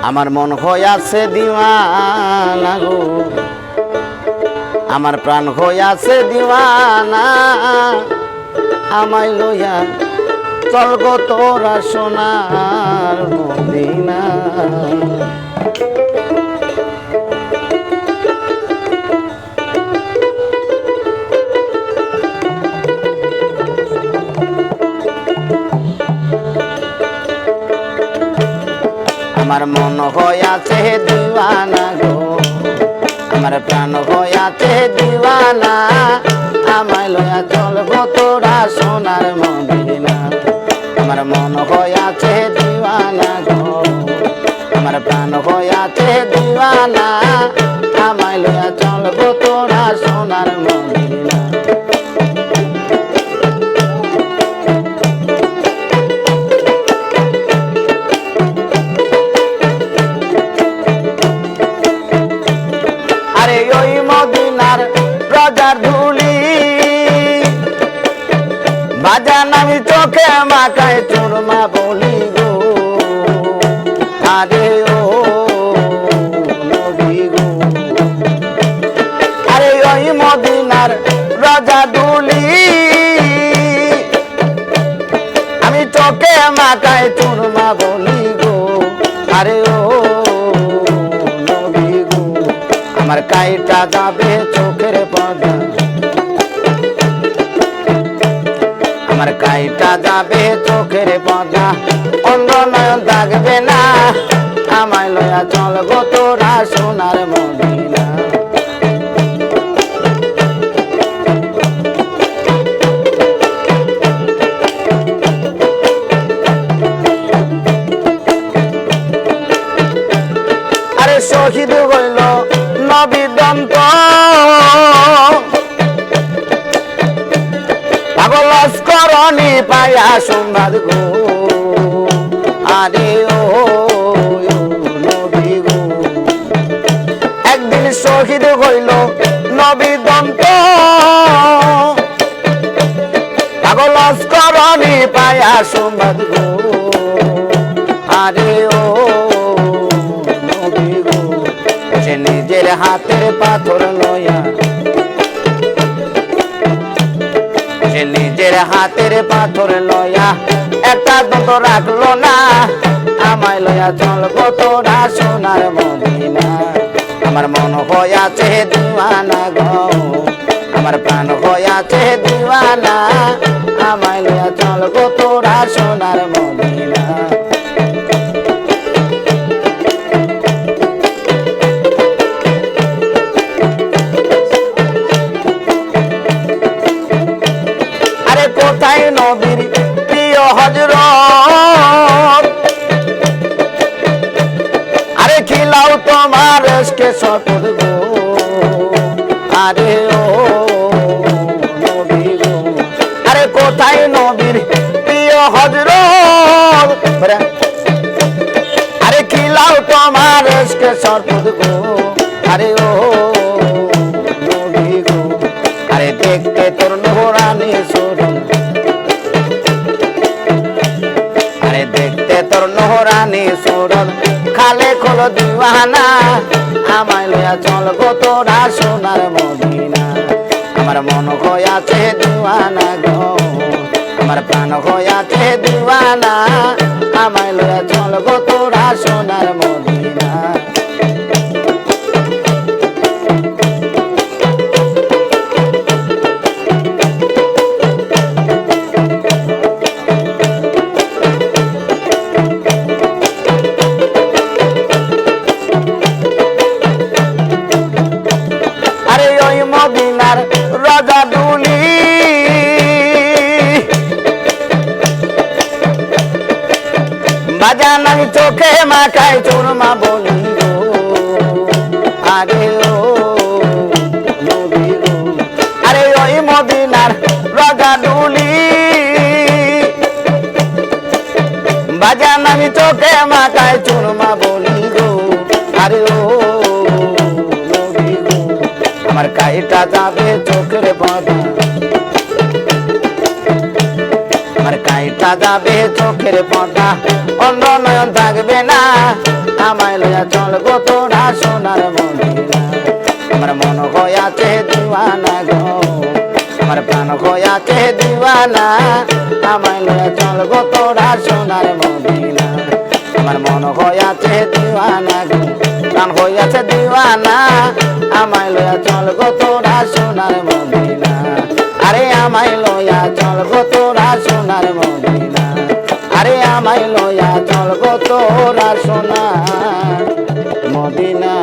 আমার মন হইয়াছে দিওয়ানা গো, আমার প্রাণ হইয়াছে দিওয়ানা, আমায় লইয়া চল গো তোরা সোনার মদিনা। আমার মন হইয়াছে দিওয়ানা গো, আমার প্রাণ হইয়াছে দিওয়ানা, আমায় লইয়া চল গো তোরা সোনার মদিনা। আমার মন হইয়াছে দিওয়ানা গো, আমার প্রাণ হইয়াছে দিওয়ানা, আমায় লইয়া চল গো তোরা সোনার মদিনা। ওই মদিনার রজার ধুলি বাজান আমি চোখে মাখায় চুরমা বলি গো, আরে ও নবী গো। আরে ওই মদিনার রজা ধুলি আমি চোখে মাখায় চুরমা বলি গো, আরে ও আমার কাইটা যাবে চোখের পর্দা, আমার কাইটা যাবে চোখের পর্দা, অন্ধ নয়ন থাকবে না, আমায় লইয়া চল গো তোরা সোনার মদিনা। আরে শহীদ হইল নবীদন্ত পাগল করণী পায়া সোমনাথ গো, আরে ও নবী গো। একদিন শহীদ হইল নবীদন্ত পাগল করণী পায়া সোমনাথ গো, আরে ও নবী গো। সে নিজের হাতের পাথর লইয়া, সে নিজের হাতের পাথর লইয়া একটা দন্ত রাখলো না, আমায় লইয়া চল গো তোরা সোনার মদিনা। আমার মন হইয়াছে দিওয়ানা গো, আমার প্রাণ হইয়াছে দিওয়ানা, আমায় লইয়া চল গো তোরা সোনার মদিনা। কোথায় নবীর প্রিয় হযরত, আরে খিলাও তোমার এসকে শপথ গো, আরে ও নবী গো। আরে কোথায় নবীর প্রিয় হযরত, আরে খিলাও তোমার এসকে শপথ গো, আরে ও নবী গো। আরে দেখতে তোর নোরানি সুরন, আরে দেখতে তোর নোরানি সুরন, খালে খোলো দিওয়ানা, আমায় লইয়া চল গো তোরা সোনার মদিনা। আমার মন হইয়াছে দিওয়ানা গো, আমার প্রাণ হইয়াছে দিওয়ানা, আমায় লইয়া চল গো তোরা সোনার মদিনা। মদিনার রজা দুলি বাজান আমি চোখে মাখায় চুরমা বলি গো, আরে ও নবী গো। আরে ওই মদিনার রজা দুলি বাজান আমি চোখে মাখায় চুরমা বলি গো, আরে ও আমার কাইটা যাবে চোখের পর্দা, আমার কাইটা যাবে চোখের পর্দা, অন্ধ নয়ন থাকবে না, লয়া চল গো তোরা সোনার মদিনা আমার মন হইয়াছে দিওয়ানা গো আমার প্রাণ হইয়াছে দিওয়ানা আমায় লয়া চল গো তোরা সোনার মদিনা আমার মন হইয়াছে দিওয়ানা গো প্রাণ হইয়াছে দিওয়ানা আমায় লয়া চল গো তোরা সোনার মদিনা আরে আমায় লয়া চল গো তোরা সোনার মদিনা আরে আমায় লয়া চল গো তোরা সোনার মদিনা